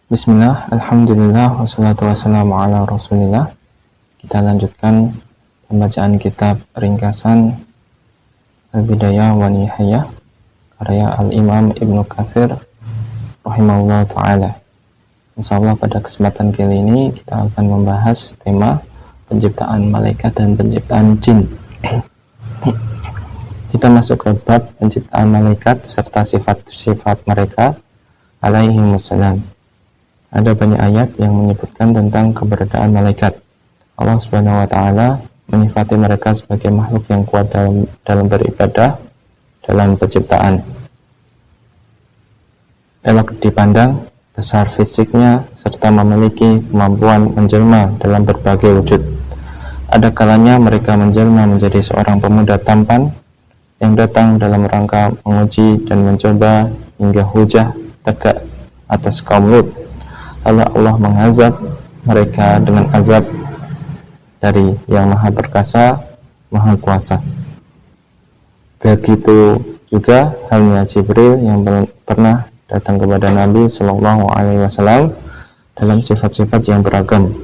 Bismillah, alhamdulillah, wassalatu wassalamu ala rasulillah. Kita lanjutkan pembacaan kitab ringkasan Al-Bidayah wa Nihayah karya Al-Imam Ibnu Katsir rahimahullah ta'ala. Insyaallah pada kesempatan kali ini kita akan membahas tema penciptaan malaikat dan penciptaan jin. Kita masuk ke bab penciptaan malaikat serta sifat-sifat mereka alaihimussalam. Ada banyak ayat yang menyebutkan tentang keberadaan malaikat. Allah Subhanahu wa taala menyifati mereka sebagai makhluk yang kuat dalam beribadah, dalam penciptaan. Elok dipandang, besar fisiknya, serta memiliki kemampuan menjelma dalam berbagai wujud. Ada kalanya mereka menjelma menjadi seorang pemuda tampan yang datang dalam rangka menguji dan mencoba hingga hujah tegak atas kaum Lut. Lalu Allah mengazab mereka dengan azab dari yang maha perkasa, maha kuasa. Begitu juga halnya Jibril yang pernah datang kepada Nabi Shallallahu Alaihi Wasallam dalam sifat-sifat yang beragam.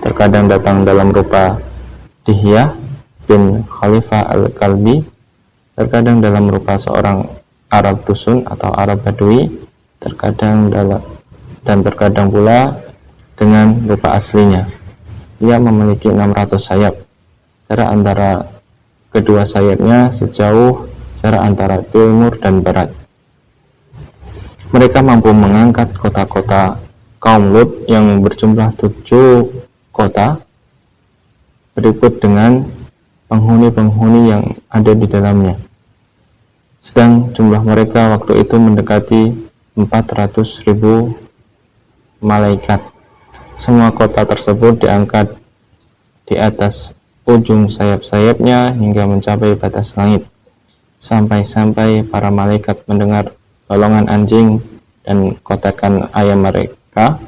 Terkadang datang dalam rupa Dihyah bin Khalifah al-Kalbi, terkadang dalam rupa seorang Arab dusun atau Arab Badui, terkadang pula dengan rupa aslinya. Ia memiliki 600 sayap. Jarak antara kedua sayapnya sejauh jarak antara timur dan barat. Mereka mampu mengangkat kota-kota kaum Lut yang berjumlah 7 kota, berikut dengan penghuni-penghuni yang ada di dalamnya. Sedang jumlah mereka waktu itu mendekati 400.000 malaikat. Semua kota tersebut diangkat di atas ujung sayap-sayapnya hingga mencapai batas langit. Sampai-sampai para malaikat mendengar golongan anjing dan kotakan ayam mereka.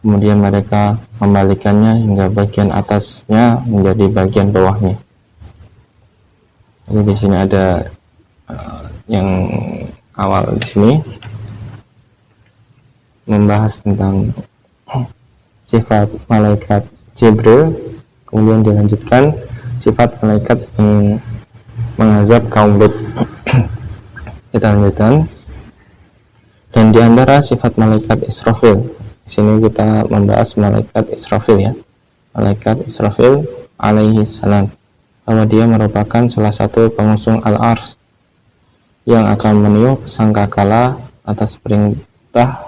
Kemudian mereka membalikannya hingga bagian atasnya menjadi bagian bawahnya. Jadi di sini ada yang awal di sini membahas tentang sifat malaikat Jibril, kemudian dilanjutkan sifat malaikat yang mengazab kaum Lut. Kita lanjutkan. Dan di antara sifat malaikat Israfil, di sini kita membahas malaikat Israfil ya. Malaikat Israfil alaihi salam, bahwa dia merupakan salah satu pengusung Al-Ars yang akan meniup sangkakala atas perintah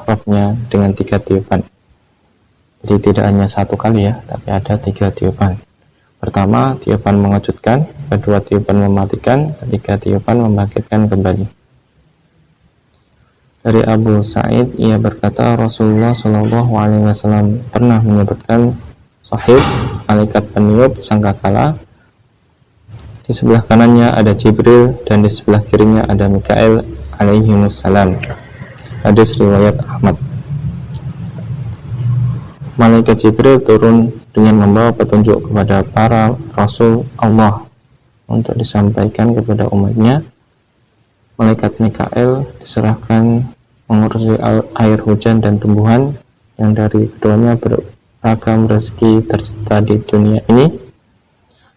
Rabbnya dengan 3 tiupan. Jadi tidak hanya 1 kali ya, tapi ada 3 tiupan. Pertama, tiupan mengejutkan, kedua tiupan mematikan, ketiga tiupan membangkitkan kembali. Dari Abu Sa'id, ia berkata Rasulullah Shallallahu Alaihi Wasallam pernah menyebutkan sahih malaikat peniup sangkakala. Di sebelah kanannya ada Jibril dan di sebelah kirinya ada Mikail alaihimussalam. Hadis riwayat Ahmad. Malaikat Jibril turun dengan membawa petunjuk kepada para Rasul Allah untuk disampaikan kepada umatnya. Malaikat Mikail diserahkan mengurusi air hujan dan tumbuhan yang dari keduanya beragam rezeki tercipta di dunia ini.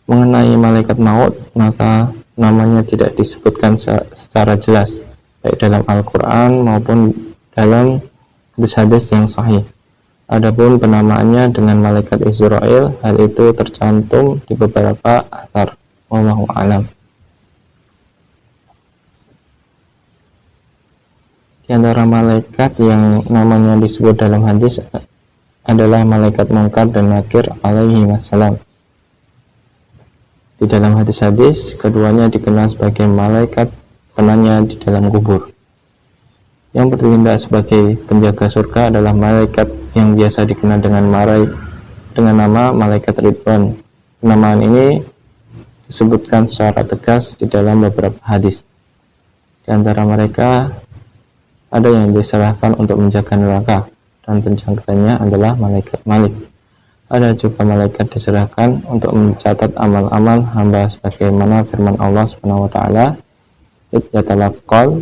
Mengenai malaikat maut, maka namanya tidak disebutkan secara jelas, baik dalam Al-Quran maupun dalam hadis-hadis yang sahih. Adapun penamaannya dengan malaikat Israel, hal itu tercantum di beberapa athar. Wallahu a'lam. Di antara malaikat yang namanya disebut dalam hadis adalah malaikat Munkar dan Nakir alaihi wassalam. Di dalam hadis-hadis, keduanya dikenal sebagai malaikat penanya di dalam kubur. Yang bertindak sebagai penjaga surga adalah malaikat yang biasa dikenal dengan nama malaikat Ridwan. Penamaan ini disebutkan secara tegas di dalam beberapa hadis. Di antara mereka ada yang diserahkan untuk menjaga neraka dan penjagaannya adalah malaikat Malik. Ada juga malaikat diserahkan untuk mencatat amal-amal hamba sebagaimana firman Allah Subhanahu wa taala, "Yatalaqal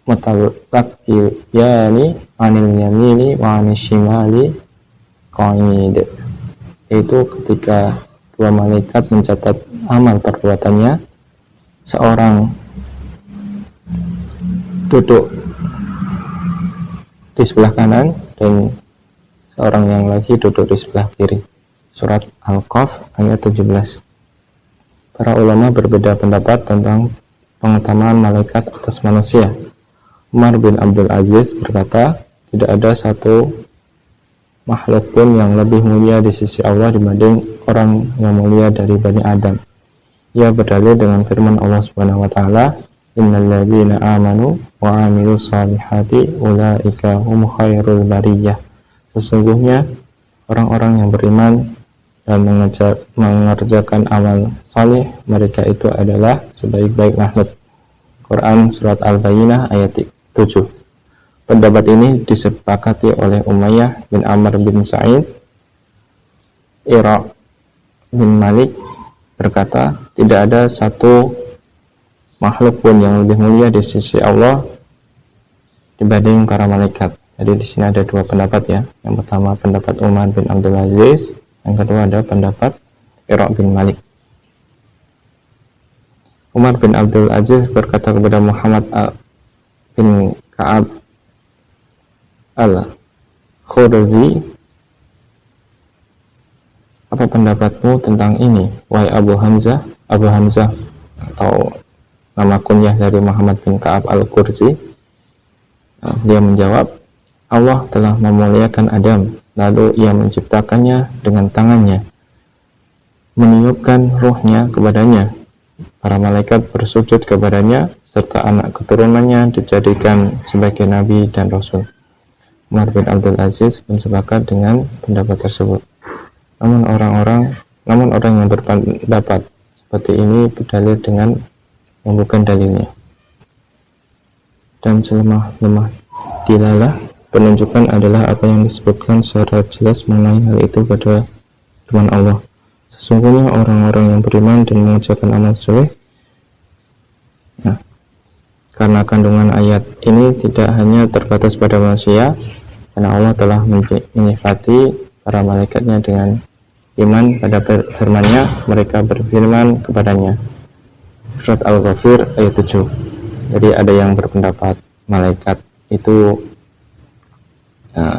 mutalaqqiyani anil yamini wa anil shimali qa'id. Itu ketika dua malaikat mencatat amal perbuatannya, seorang duduk di sebelah kanan dan seorang yang lagi duduk di sebelah kiri. Surat Al-Qaf ayat 17. Para ulama berbeda pendapat tentang pengutamaan malaikat atas manusia. Umar bin Abdul Aziz berkata, tidak ada satu makhluk pun yang lebih mulia di sisi Allah dibanding orang yang mulia dari Bani Adam. Ia berdalil dengan firman Allah Subhanahu wa taala, innal ladzina amanu wa amilus solihati ulaika hum khairul bariyah. Sesungguhnya orang-orang yang beriman dan mengerjakan amal saleh, mereka itu adalah sebaik-baik makhluk. Quran surat Al-Bayyinah ayat 7. Pendapat ini disepakati oleh Umayyah bin Amr bin Sa'id. Ira bin Malik berkata, tidak ada satu makhluk pun yang lebih mulia di sisi Allah dibanding para malaikat. Jadi di sini ada dua pendapat ya. Yang pertama pendapat Umar bin Abdul Aziz, yang kedua ada pendapat Ira bin Malik. Umar bin Abdul Aziz berkata kepada Muhammad bin Ka'ab al-Khurzi, apa pendapatmu tentang ini, wahai Abu Hamzah? Abu Hamzah atau nama kunyah dari Muhammad bin Ka'ab al-Khurzi. Dia menjawab, Allah telah memuliakan Adam, lalu ia menciptakannya dengan tangannya, meniupkan ruhnya kepadanya. Para malaikat bersujud kepadanya, serta anak keturunannya dijadikan sebagai nabi dan rasul. Umar bin Abdul Aziz pun sepakat dengan pendapat tersebut. Namun orang yang berpendapat seperti ini berdalil dengan yang bukan dalilnya. Dan selemah-lemah dilalah penunjukan adalah apa yang disebutkan secara jelas mengenai hal itu pada firman Allah. Sesungguhnya orang-orang yang beriman dan mengerjakan amal soleh. Nah, karena kandungan ayat ini tidak hanya terbatas pada manusia, karena Allah telah menyifati para malaikatnya dengan iman pada firman-Nya, mereka berfirman kepadanya. Surat Al-Ghafir ayat 7. Jadi ada yang berpendapat malaikat itu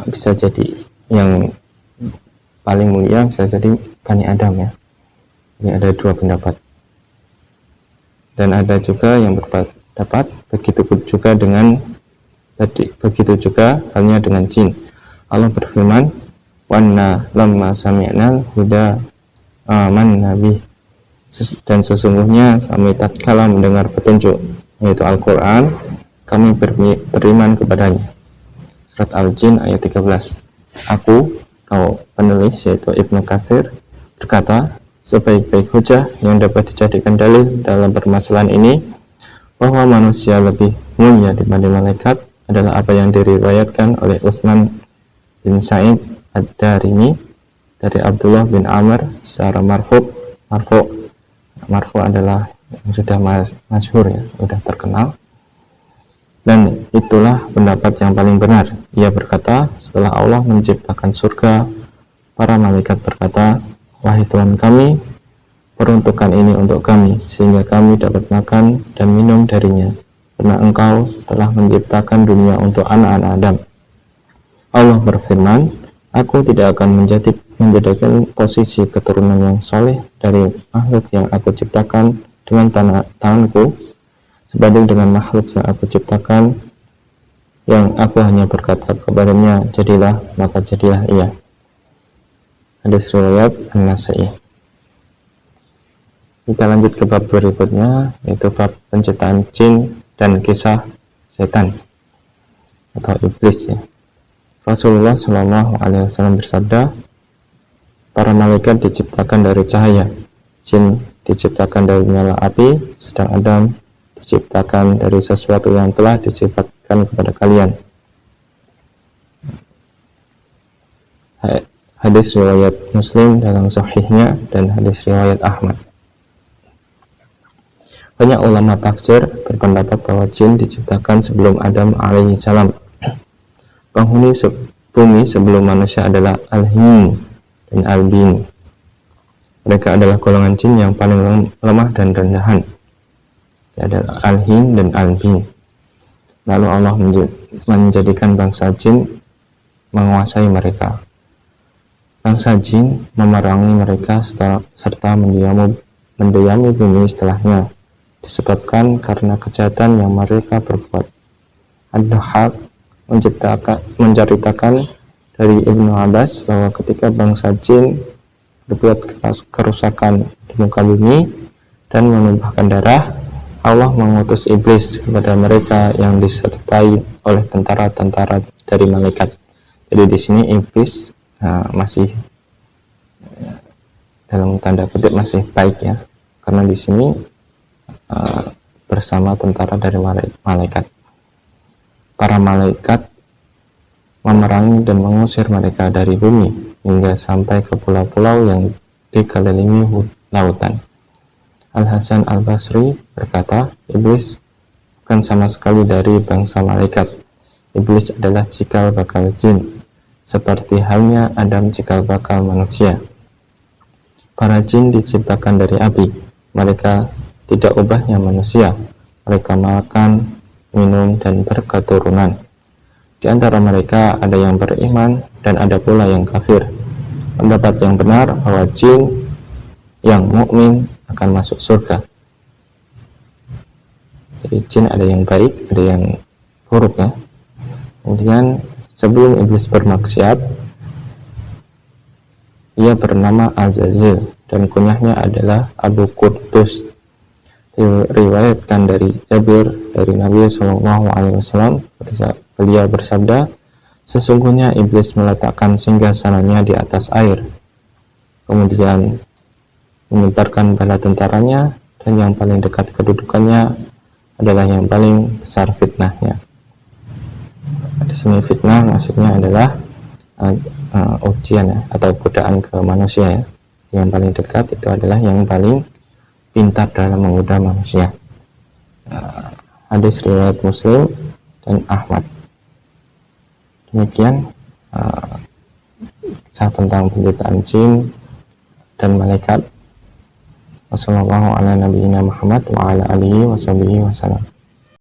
bisa jadi yang paling mulia, bisa jadi Bani Adam ya. Ini ada dua pendapat. Dan ada juga yang berpendapat begitu juga halnya dengan jin. Allah berfirman, "Wanna lamma sami'nal huda amanna bih." Dan sesungguhnya kami tatkala mendengar petunjuk, yaitu Al-Qur'an, kami beriman kepadanya. Surat Al-Jin ayat 13. Aku atau penulis yaitu Ibnu Katsir berkata, sebaik-baik hujah yang dapat dijadikan dalil dalam permasalahan ini bahwa manusia lebih mulia dibanding malaikat adalah apa yang diriwayatkan oleh Utsman bin Sa'id Ad-Darimi dari Abdullah bin Amr secara marfu adalah yang sudah masyhur ya, sudah terkenal. Dan itulah pendapat yang paling benar. Ia berkata, setelah Allah menciptakan surga, para malaikat berkata, wahai Tuhan kami, peruntukan ini untuk kami, sehingga kami dapat makan dan minum darinya, karena Engkau telah menciptakan dunia untuk anak-anak Adam. Allah berfirman, aku tidak akan menjadikan posisi keturunan yang soleh dari makhluk yang aku ciptakan dengan tanganku sebanding dengan makhluk yang aku ciptakan yang aku hanya berkata kepadanya jadilah, maka jadilah ia. Hadis riwayat An-Nasa'i. Kita lanjut ke bab berikutnya, yaitu bab penciptaan jin dan kisah setan atau iblis ya. Rasulullah SAW bersabda, para malaikat diciptakan dari cahaya, jin diciptakan dari nyala api, sedang Adam diciptakan dari sesuatu yang telah disifatkan kepada kalian. Hadis riwayat Muslim dalam sahihnya dan hadis riwayat Ahmad. Banyak ulama tafsir berpendapat bahwa jin diciptakan sebelum Adam alaihi salam. Penghuni bumi sebelum manusia adalah al-hin dan al-bin. Mereka adalah golongan jin yang paling lemah dan rendahan, adalah al-hin dan al-bin. Lalu Allah menjadikan bangsa jin menguasai mereka. Bangsa jin memerangi mereka serta mendiami bumi setelahnya, disebabkan karena kejahatan yang mereka perbuat. Ad-Dhahhak menceritakan dari Ibnu Abbas bahwa ketika bangsa jin berbuat kerusakan di muka bumi dan menumpahkan darah, Allah mengutus iblis kepada mereka yang disertai oleh tentara-tentara dari malaikat. Jadi di sini iblis masih dalam tanda kutip masih baik ya, karena di sini bersama tentara dari malaikat. Para malaikat memerangi dan mengusir mereka dari bumi hingga sampai ke pulau-pulau yang dikelilingi lautan. Al-Hasan Al-Basri berkata, iblis bukan sama sekali dari bangsa malaikat. Iblis adalah cikal bakal jin, seperti halnya Adam cikal bakal manusia. Para jin diciptakan dari api. Mereka tidak ubahnya manusia. Mereka makan, minum, dan berketurunan. Di antara mereka ada yang beriman dan ada pula yang kafir. Pendapat yang benar bahwa jin yang mukmin akan masuk surga. Jadi jin ada yang baik, ada yang buruk ya. Kemudian sebelum iblis bermaksiat, ia bernama Azazil dan kunyahnya adalah Abu Quddus. Diriwayatkan dari Jabir dari Nabi SAW, beliau bersabda, sesungguhnya iblis meletakkan singgasananya di atas air, kemudian menyebarkan bala tentaranya, dan yang paling dekat kedudukannya adalah yang paling besar fitnahnya. Di sini fitnah maksudnya adalah ujian ya, atau godaan ke manusia ya. Yang paling dekat itu adalah yang paling pintar dalam menggoda manusia. Hadis riwayat Muslim dan Ahmad. Demikian kisah tentang penciptaan jin dan malaikat. Wassalamualaikum warahmatullahi wabarakatuh.